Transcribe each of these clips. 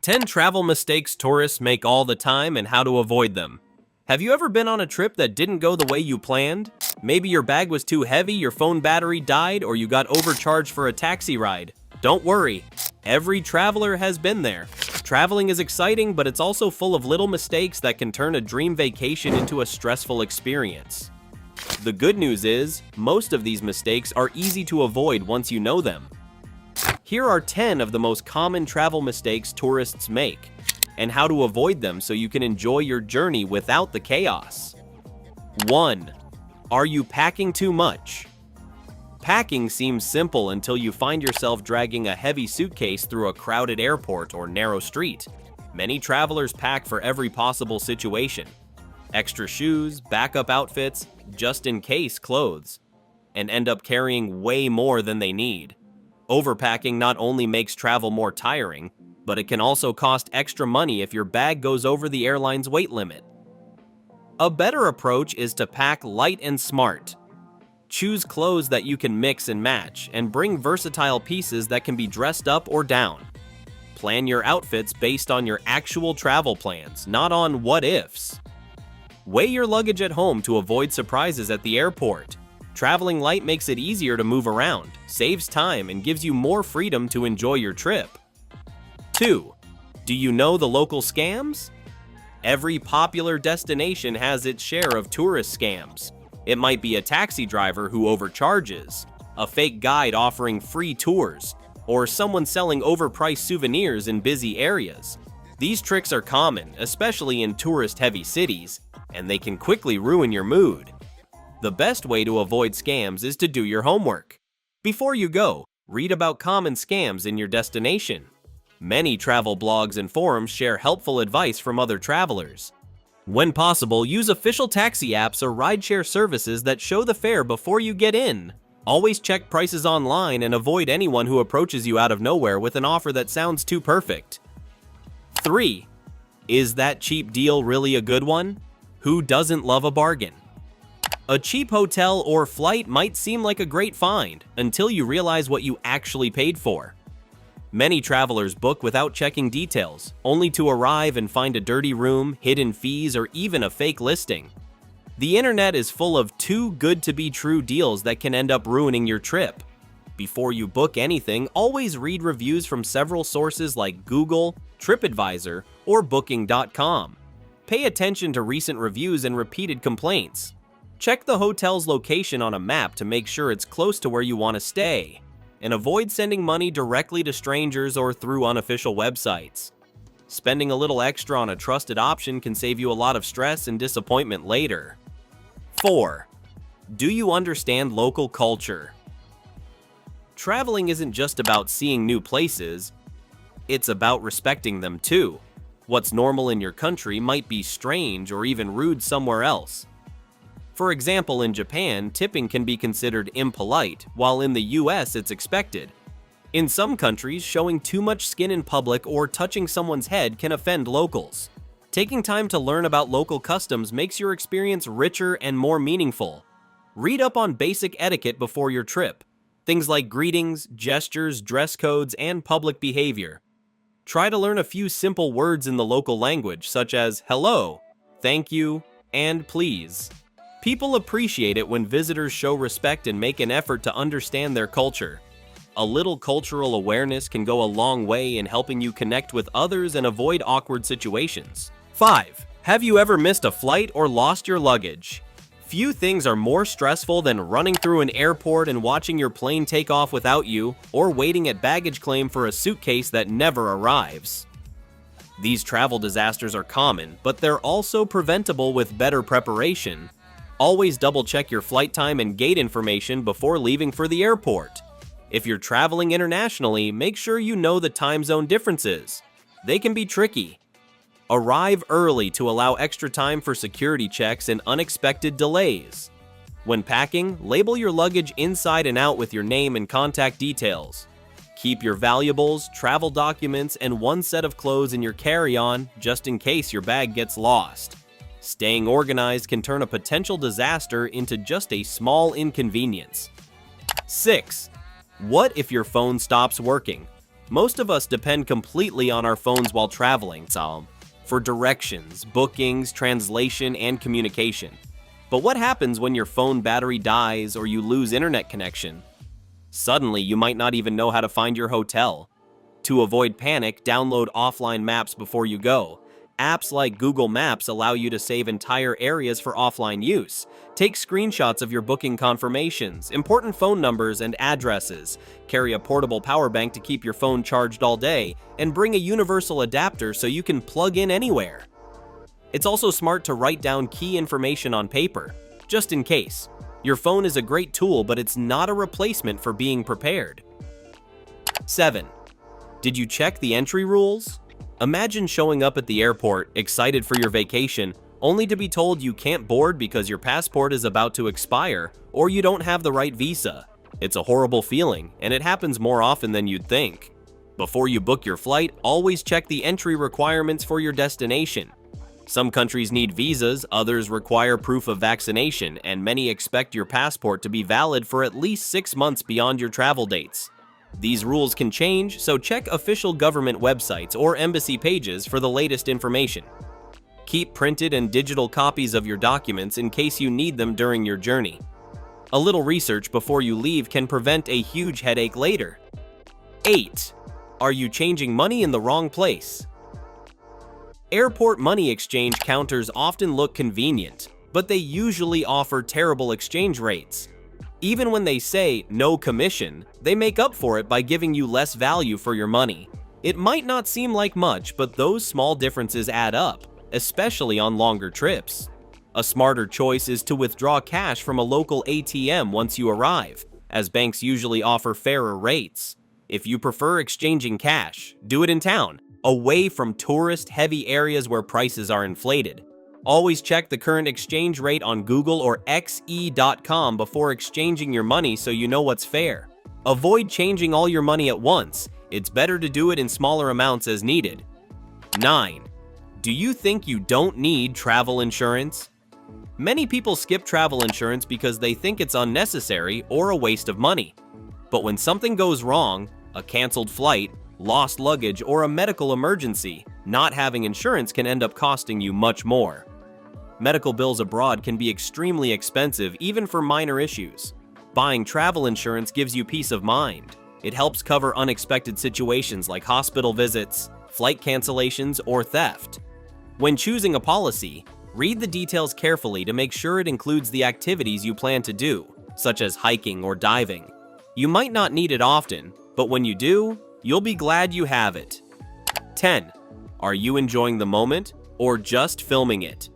10 travel mistakes tourists make all the time and how to avoid them. Have you ever been on a trip that didn't go the way you planned? Maybe your bag was too heavy, your phone battery died, or you got overcharged for a taxi ride. Don't worry, every traveler has been there. Traveling is exciting, but it's also full of little mistakes that can turn a dream vacation into a stressful experience. The good news is, most of these mistakes are easy to avoid once you know them. Here are 10 of the most common travel mistakes tourists make, and how to avoid them so you can enjoy your journey without the chaos. 1. Are you packing too much? Packing seems simple until you find yourself dragging a heavy suitcase through a crowded airport or narrow street. Many travelers pack for every possible situation. Extra shoes, backup outfits, just-in-case clothes, and end up carrying way more than they need. Overpacking not only makes travel more tiring, but it can also cost extra money if your bag goes over the airline's weight limit. A better approach is to pack light and smart. Choose clothes that you can mix and match, and bring versatile pieces that can be dressed up or down. Plan your outfits based on your actual travel plans, not on what-ifs. Weigh your luggage at home to avoid surprises at the airport. Traveling light makes it easier to move around, saves time, and gives you more freedom to enjoy your trip. 2. Do you know the local scams? Every popular destination has its share of tourist scams. It might be a taxi driver who overcharges, a fake guide offering free tours, or someone selling overpriced souvenirs in busy areas. These tricks are common, especially in tourist-heavy cities, and they can quickly ruin your mood. The best way to avoid scams is to do your homework. Before you go, read about common scams in your destination. Many travel blogs and forums share helpful advice from other travelers. When possible, use official taxi apps or rideshare services that show the fare before you get in. Always check prices online and avoid anyone who approaches you out of nowhere with an offer that sounds too perfect. 3. Is that cheap deal really a good one? Who doesn't love a bargain? A cheap hotel or flight might seem like a great find until you realize what you actually paid for. Many travelers book without checking details, only to arrive and find a dirty room, hidden fees, or even a fake listing. The internet is full of too good to be true deals that can end up ruining your trip. Before you book anything, always read reviews from several sources like Google, TripAdvisor, or Booking.com. Pay attention to recent reviews and repeated complaints. Check the hotel's location on a map to make sure it's close to where you want to stay, and avoid sending money directly to strangers or through unofficial websites. Spending a little extra on a trusted option can save you a lot of stress and disappointment later. 4. Do you understand local culture? Traveling isn't just about seeing new places, it's about respecting them too. What's normal in your country might be strange or even rude somewhere else. For example, in Japan, tipping can be considered impolite, while in the US it's expected. In some countries, showing too much skin in public or touching someone's head can offend locals. Taking time to learn about local customs makes your experience richer and more meaningful. Read up on basic etiquette before your trip. Things like greetings, gestures, dress codes, and public behavior. Try to learn a few simple words in the local language, such as hello, thank you, and please. People appreciate it when visitors show respect and make an effort to understand their culture. A little cultural awareness can go a long way in helping you connect with others and avoid awkward situations. 5. Have you ever missed a flight or lost your luggage? Few things are more stressful than running through an airport and watching your plane take off without you, or waiting at baggage claim for a suitcase that never arrives. These travel disasters are common, but they're also preventable with better preparation. Always double-check your flight time and gate information before leaving for the airport. If you're traveling internationally, make sure you know the time zone differences. They can be tricky. Arrive early to allow extra time for security checks and unexpected delays. When packing, label your luggage inside and out with your name and contact details. Keep your valuables, travel documents, and one set of clothes in your carry-on just in case your bag gets lost. Staying organized can turn a potential disaster into just a small inconvenience. 6. What if your phone stops working? Most of us depend completely on our phones while traveling, for directions, bookings, translation, and communication. But what happens when your phone battery dies or you lose internet connection? Suddenly, you might not even know how to find your hotel. To avoid panic, download offline maps before you go. Apps like Google Maps allow you to save entire areas for offline use. Take screenshots of your booking confirmations, important phone numbers, and addresses. Carry a portable power bank to keep your phone charged all day, and bring a universal adapter so you can plug in anywhere. It's also smart to write down key information on paper, just in case. Your phone is a great tool, but it's not a replacement for being prepared. 7. Did you check the entry rules? Imagine showing up at the airport, excited for your vacation, only to be told you can't board because your passport is about to expire or you don't have the right visa. It's a horrible feeling, and it happens more often than you'd think. Before you book your flight, always check the entry requirements for your destination. Some countries need visas, others require proof of vaccination, and many expect your passport to be valid for at least 6 months beyond your travel dates. These rules can change, so check official government websites or embassy pages for the latest information. Keep printed and digital copies of your documents in case you need them during your journey. A little research before you leave can prevent a huge headache later. 8. Are you changing money in the wrong place? Airport money exchange counters often look convenient, but they usually offer terrible exchange rates. Even when they say no commission, they make up for it by giving you less value for your money. It might not seem like much, but those small differences add up, especially on longer trips. A smarter choice is to withdraw cash from a local ATM once you arrive, as banks usually offer fairer rates. If you prefer exchanging cash, do it in town, away from tourist-heavy areas where prices are inflated. Always check the current exchange rate on Google or xe.com before exchanging your money so you know what's fair. Avoid changing all your money at once. It's better to do it in smaller amounts as needed. 9. Do you think you don't need travel insurance? Many people skip travel insurance because they think it's unnecessary or a waste of money. But when something goes wrong, a canceled flight, lost luggage, or a medical emergency, not having insurance can end up costing you much more. Medical bills abroad can be extremely expensive even for minor issues. Buying travel insurance gives you peace of mind. It helps cover unexpected situations like hospital visits, flight cancellations, or theft. When choosing a policy, read the details carefully to make sure it includes the activities you plan to do, such as hiking or diving. You might not need it often, but when you do, you'll be glad you have it. 10. Are you enjoying the moment or just filming it?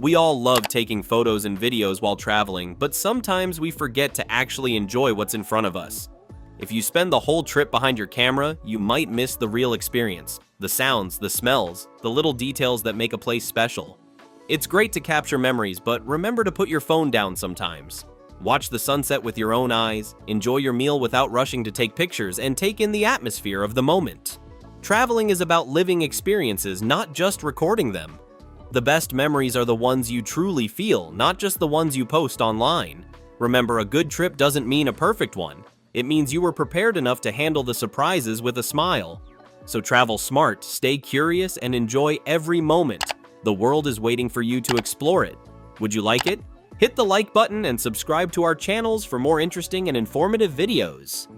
We all love taking photos and videos while traveling, but sometimes we forget to actually enjoy what's in front of us. If you spend the whole trip behind your camera, you might miss the real experience, the sounds, the smells, the little details that make a place special. It's great to capture memories, but remember to put your phone down sometimes. Watch the sunset with your own eyes, enjoy your meal without rushing to take pictures, and take in the atmosphere of the moment. Traveling is about living experiences, not just recording them. The best memories are the ones you truly feel, not just the ones you post online. Remember, a good trip doesn't mean a perfect one. It means you were prepared enough to handle the surprises with a smile. So travel smart, stay curious, and enjoy every moment. The world is waiting for you to explore it. Would you like it? Hit the like button and subscribe to our channels for more interesting and informative videos.